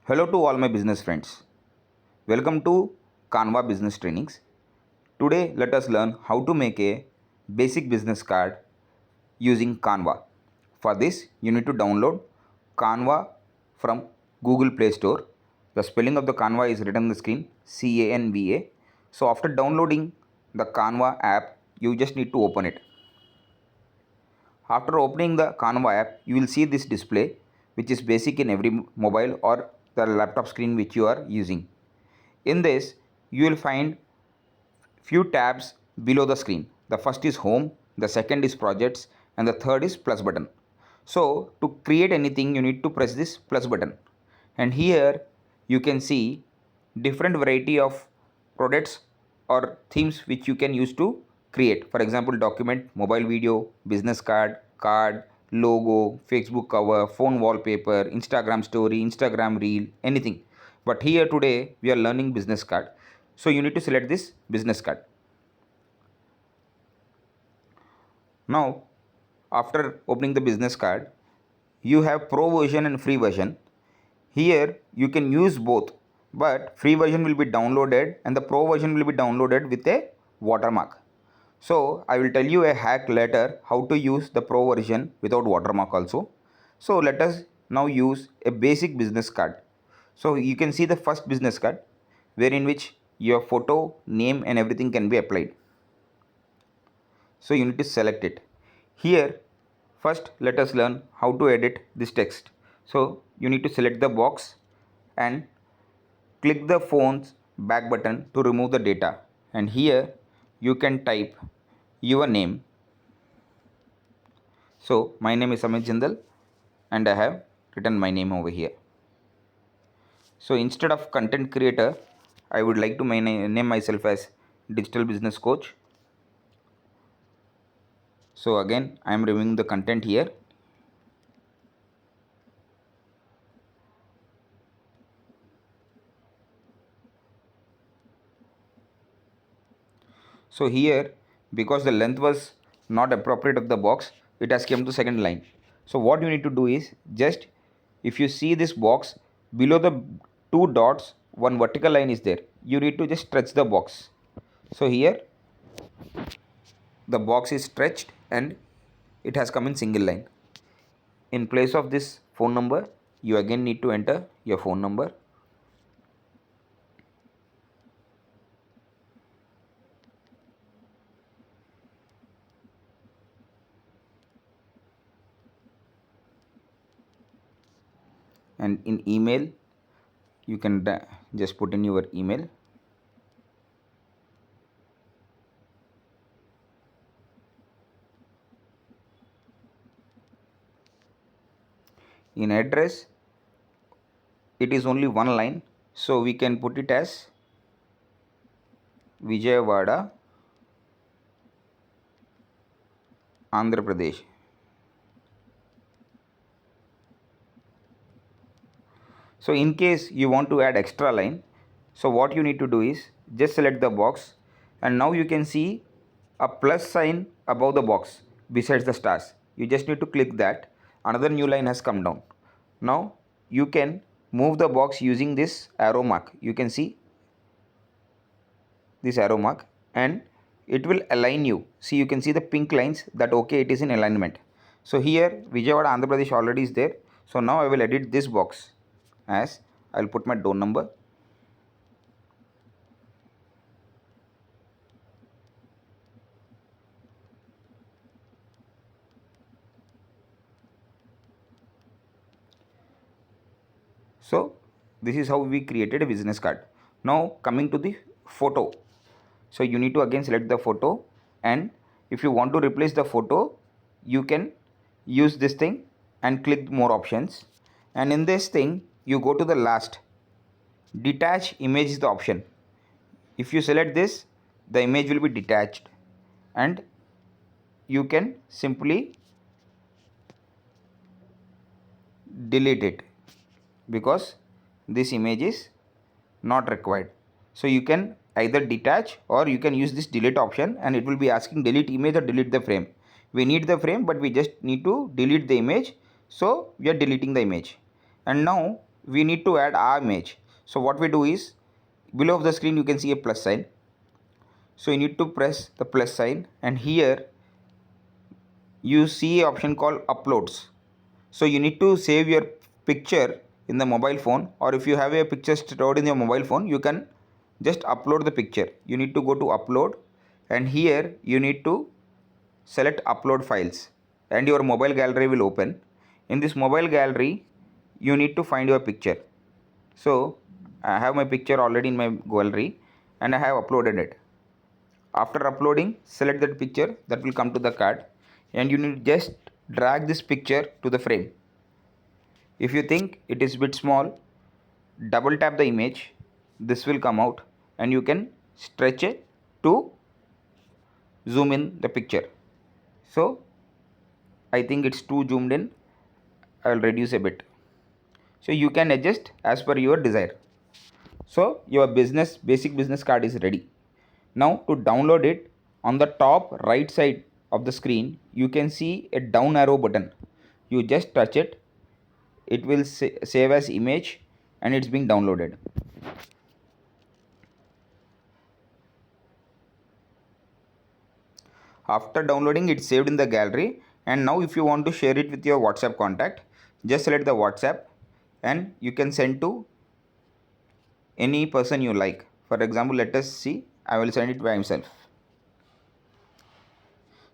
Hello to all my business friends. Welcome to Canva Business Trainings. Today let us learn how to make a basic business card using Canva. For this you need to download Canva from Google Play Store. The spelling of the Canva is written on the screen, Canva. So after downloading the Canva app, you just need to open it. After opening the Canva app, you will see this display, which is basic in every mobile or the laptop screen which you are using. In this, you will find few tabs below the screen. The first is home, the second is projects, and the third is plus button. So to create anything, you need to press this plus button. And here you can see different variety of products or themes which you can use to create. For example, document, mobile video, business card, logo, Facebook cover, phone wallpaper, Instagram story, Instagram reel, anything. But here today we are learning business card. So you need to select this business card. Now after opening the business card, you have pro version and free version. Here you can use both, but free version will be downloaded and the pro version will be downloaded with a watermark. So I will tell you a hack later how to use the pro version without watermark also. So let us now use a basic business card. So you can see the first business card wherein which your photo, name and everything can be applied. So you need to select it. Here first let us learn how to edit this text. So you need to select the box and click the phone's back button to remove the data, and here you can type your name. So my name is Amit Jindal and I have written my name over here. So instead of content creator, I would like to name myself as digital business coach. So again I am removing the content here. So here, because the length was not appropriate of the box, it has come to second line. So what you need to do is just, if you see this box below the two dots, one vertical line is there. You need to just stretch the box. So here the box is stretched and it has come in single line. In place of this phone number, you again need to enter your phone number. And in email, you can just put in your email. In address, it is only one line, so we can put it as Vijayawada, Andhra Pradesh. So in case you want to add extra line, so what you need to do is just select the box, and now you can see a plus sign above the box besides the stars. You just need to click that. Another new line has come down. Now you can move the box using this arrow mark. You can see this arrow mark and it will align you. See, you can see the pink lines that okay, it is in alignment. So here Vijayawada Andhra Pradesh already is there. So now I will edit this box as I will put my door number. So this is how we created a business card. Now coming to the photo. So you need to again select the photo, and if you want to replace the photo, you can use this thing and click more options. And in this thing, you go to the last. Detach image is the option. If you select this, the image will be detached and you can simply delete it because this image is not required. So you can either detach or you can use this delete option, and it will be asking delete image or delete the frame. We need the frame, but we just need to delete the image, so we are deleting the image. And now we need to add our image. So what we do is, below of the screen you can see a plus sign. So you need to press the plus sign, and here you see an option called uploads. So you need to save your picture in the mobile phone, or if you have a picture stored in your mobile phone, you can just upload the picture. You need to go to upload, and here you need to select upload files, and your mobile gallery will open. In this mobile gallery you need to find your picture. So I have my picture already in my gallery and I have uploaded it. After uploading, select that picture, that will come to the card, and you need just drag this picture to the frame. If you think it is a bit small, double tap the image, this will come out, and you can stretch it to zoom in the picture. So I think it's too zoomed in, I'll reduce a bit. So you can adjust as per your desire. So your basic business card is ready. Now to download it, on the top right side of the screen you can see a down arrow button. You just touch it, it will save as image, and it's being downloaded. After downloading, it's saved in the gallery, and now if you want to share it with your WhatsApp contact, just select the WhatsApp and you can send to any person you like. For example, let us see, I will send it by himself.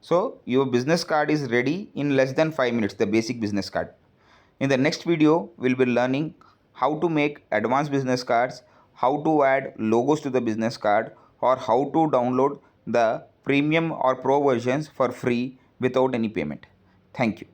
So your business card is ready in less than 5 minutes, the basic business card. In the next video, we'll be learning how to make advanced business cards, how to add logos to the business card, or how to download the premium or pro versions for free without any payment. Thank you.